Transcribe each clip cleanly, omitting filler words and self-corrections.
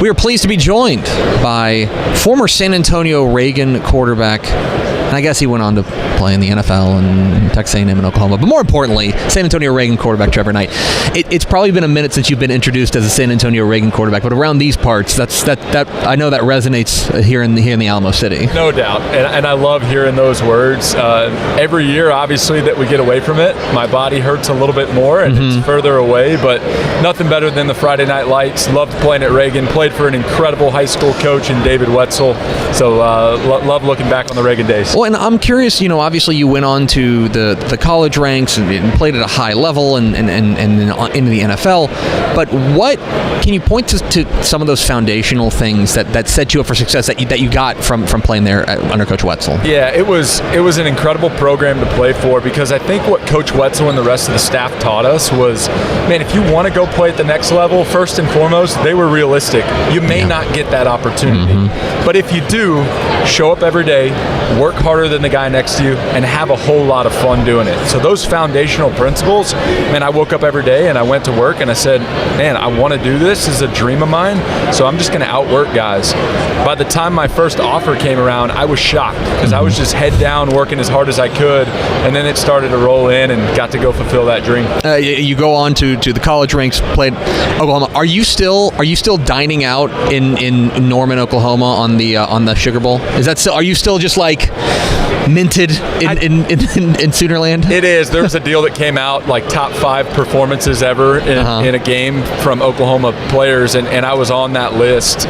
We are pleased to be joined by former San Antonio Reagan quarterback, and I guess he went on to play in the NFL and Texas A&M and Oklahoma, but more importantly, San Antonio Reagan quarterback Trevor Knight. It's probably been a minute since you've been introduced as a San Antonio Reagan quarterback, but around these parts, that I know that resonates here in the Alamo City. No doubt, and I love hearing those words. Every year, obviously, that we get away from it, my body hurts a little bit more, and it's further away, but nothing better than the Friday Night Lights. Loved playing at Reagan, played for an incredible high school coach in David Wetzel, so love looking back on the Reagan days. Well, and I'm curious, obviously you went on to the college ranks and played at a high level and into the NFL, but what can you point to some of those foundational things that set you up for success that you got from playing there under Coach Wetzel? Yeah, it was an incredible program to play for, because I think what Coach Wetzel and the rest of the staff taught us was, man, if you want to go play at the next level, first and foremost, they were realistic. You may not get that opportunity, but if you do, show up every day, work harder than the guy next to you, and have a whole lot of fun doing it. So those foundational principles, man, I woke up every day and I went to work and I said, man, I want to do this. This is a dream of mine, so I'm just going to outwork guys. By the time my first offer came around, I was shocked, because I was just head down working as hard as I could, and then it started to roll in and got to go fulfill that dream. You go on to the college ranks, played Oklahoma. Are you still dining out in Norman, Oklahoma on the Sugar Bowl? Is that still? Are you still just like minted in Soonerland? It is. There was a deal that came out, like top 5 performances ever in a game from Oklahoma players, and I was on that list.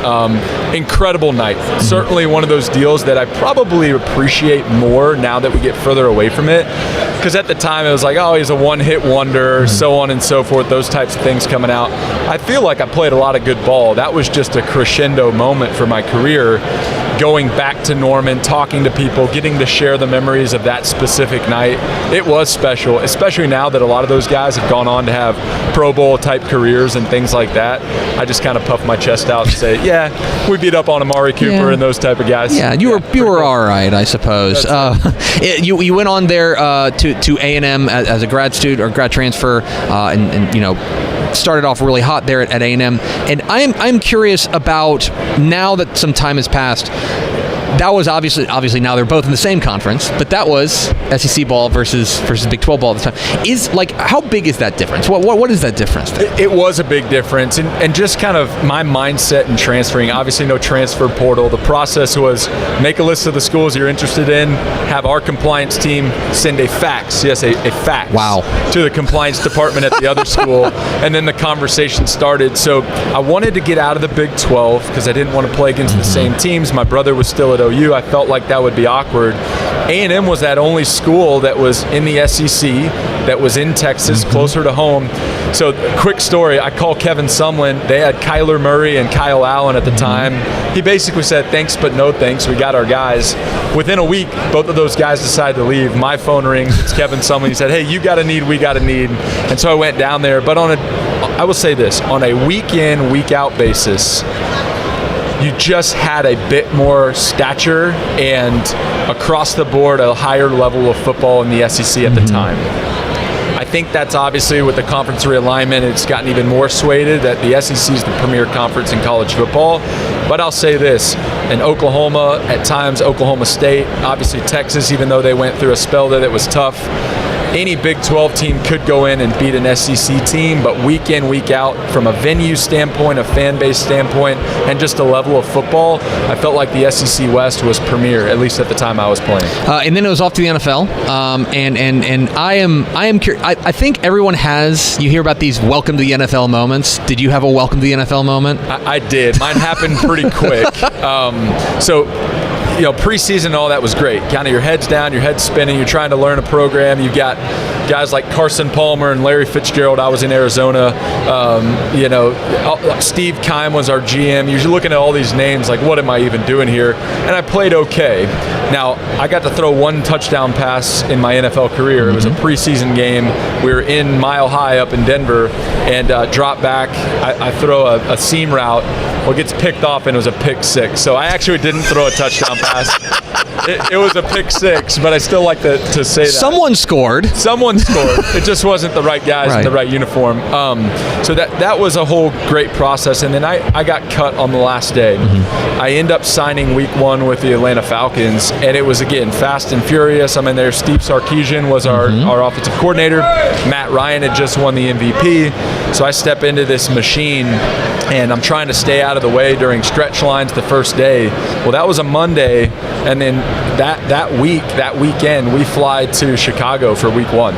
Incredible night. Certainly one of those deals that I probably appreciate more now that we get further away from it, because at the time it was like, oh, he's a one-hit wonder, so on and so forth, those types of things coming out. I feel like I played a lot of good ball. That was just a crescendo moment for my career, going back to Norman, talking to people, getting to share the memories of that specific night. It was special, especially now that a lot of those guys have gone on to have Pro Bowl type careers and things like that. I just kind of puff my chest out and say, yeah, we beat up on Amari Cooper and those type of guys. Yeah, you were all right, I suppose. You went on there to A&M as a grad student or grad transfer, and started off really hot there at A&M. And I'm curious about, now that some time has passed, that was obviously now they're both in the same conference, but that was SEC ball versus Big 12 ball at the time. Is like, how big is that difference? What is that difference there? It was a big difference, and just kind of my mindset in transferring. Obviously, no transfer portal. The process was make a list of the schools you're interested in, have our compliance team send a fax, a fax, to the compliance department at the other school, and then the conversation started. So I wanted to get out of the Big 12 because I didn't want to play against the same teams. My brother was still at OU. I felt like that would be awkward. A&M was that only school that was in the SEC, that was in Texas, closer to home. So, quick story, I called Kevin Sumlin. They had Kyler Murray and Kyle Allen at the time. He basically said, thanks but no thanks, we got our guys. Within a week, both of those guys decided to leave. My phone rings, it's Kevin Sumlin. He said, hey, you got a need, we got a need. And so I went down there. But I will say this, on a week in, week out basis, you just had a bit more stature and across the board a higher level of football in the SEC at the time. I think that's obviously with the conference realignment, it's gotten even more swayed that the SEC is the premier conference in college football. But I'll say this, in Oklahoma, at times Oklahoma State, obviously Texas, even though they went through a spell that it was tough, any Big 12 team could go in and beat an SEC team, but week in, week out, from a venue standpoint, a fan base standpoint, and just a level of football, I felt like the SEC West was premier, at least at the time I was playing. And then it was off to the NFL, and I am curious. I think everyone has. You hear about these welcome to the NFL moments. Did you have a welcome to the NFL moment? I did. Mine happened pretty quick. Preseason and all that was great. Kind of your head's down, your head's spinning, you're trying to learn a program. You've got guys like Carson Palmer and Larry Fitzgerald. I was in Arizona. Steve Keim was our GM. You're looking at all these names like, what am I even doing here? And I played okay. Now, I got to throw one touchdown pass in my NFL career. It was a preseason game. We were in Mile High up in Denver, and drop back. I throw a seam route. Well, it gets picked off, and it was a pick six. So I actually didn't throw a touchdown pass. pass. It was a pick six, but I still like to say that. Someone scored. It just wasn't the right guys in the right uniform. So that was a whole great process. And then I got cut on the last day. I end up signing week 1 with the Atlanta Falcons, and it was, again, fast and furious. I'm in there. Steve Sarkisian was our offensive coordinator. Matt Ryan had just won the MVP. So I step into this machine, and I'm trying to stay out of the way during stretch lines the first day. Well, that was a Monday, and then that weekend, we fly to Chicago for week 1.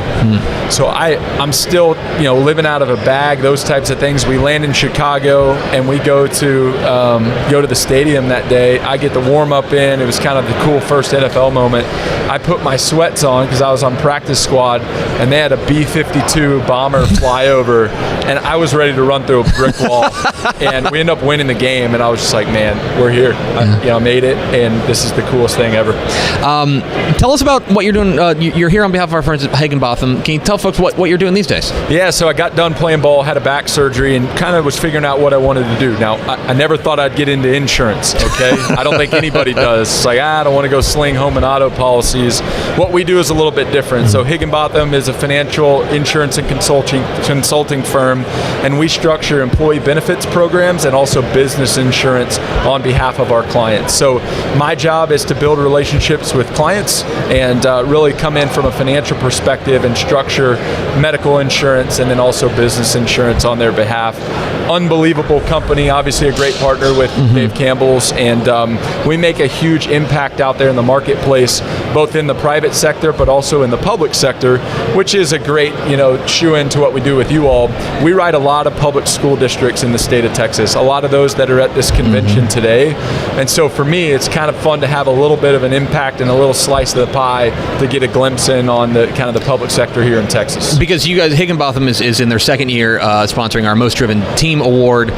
So I'm still, living out of a bag, those types of things. We land in Chicago, and we go to the stadium that day. I get the warm up in. It was kind of the cool first NFL moment. I put my sweats on because I was on practice squad, and they had a B-52 bomber fly over, and I was ready to run through a brick wall. And we end up winning the game, and I was just like, man, we're here. I made it, and this is the coolest thing ever. Tell us about what you're doing. You're here on behalf of our friends at Higginbotham. Can you tell folks what you're doing these days? Yeah, so I got done playing ball, had a back surgery, and kind of was figuring out what I wanted to do. Now, I never thought I'd get into insurance, okay? I don't think anybody does. It's like, I don't want to go sling home and auto policies. What we do is a little bit different. So Higginbotham is a financial insurance and consulting firm, and we structure employee benefits programs and also business insurance on behalf of our clients. So my job is to build relationships with clients and really come in from a financial perspective and structure medical insurance and then also business insurance on their behalf. Unbelievable company, obviously a great partner with Dave Campbell's, and we make a huge impact out there in the marketplace, both in the private sector but also in the public sector, which is a great shoe into what we do with you all. We write a lot of public school districts in the state of Texas, a lot of those that are at this convention today, and so for me it's kind of fun to have a little bit of an impact and a little slice of the pie to get a glimpse in on the kind of the public sector here in Texas. Because you guys, Higginbotham is in their second year sponsoring our Most Driven Team Award,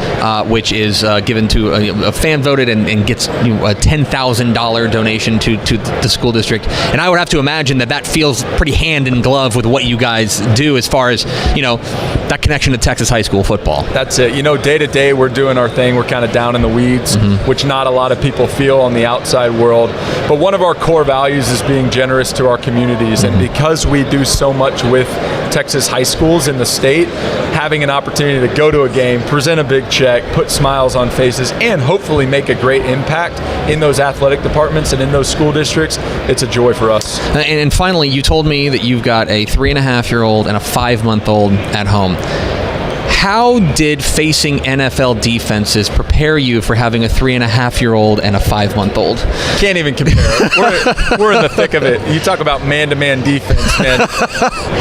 which is given to a fan voted and gets a $10,000 donation to the school district. And I would have to imagine that feels pretty hand in glove with what you guys do as far as that connection to Texas high school football. That's it. Day to day we're doing our thing. We're kind of down in the weeds, which not a lot of people feel on the outside world. But one of our core values is being generous to our communities, and because we do so much with Texas high schools in the state, having an opportunity to go to a game, present a big check, put smiles on faces, and hopefully make a great impact in those athletic departments and in those school districts, it's a joy for us. And finally, you told me that you've got a 3.5-year-old and a 5-month-old at home. How did facing NFL defenses prepare you for having a 3.5-year-old and a 5-month-old? Can't even compare. We're in the thick of it. You talk about man-to-man defense, man.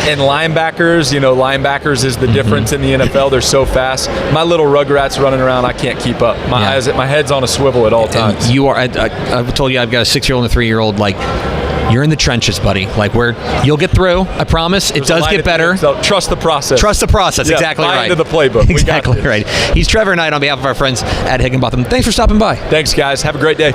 And linebackers, linebackers is the difference in the NFL. They're so fast. My little Rugrats running around, I can't keep up. My head's on a swivel at all times. And you are. I've told you I've got a 6-year-old and a 3-year-old. You're in the trenches, buddy. You'll get through. I promise. It does get better. So trust the process. Trust the process. Yeah, exactly right. Into the playbook. Exactly right. He's Trevor Knight on behalf of our friends at Higginbotham. Thanks for stopping by. Thanks, guys. Have a great day.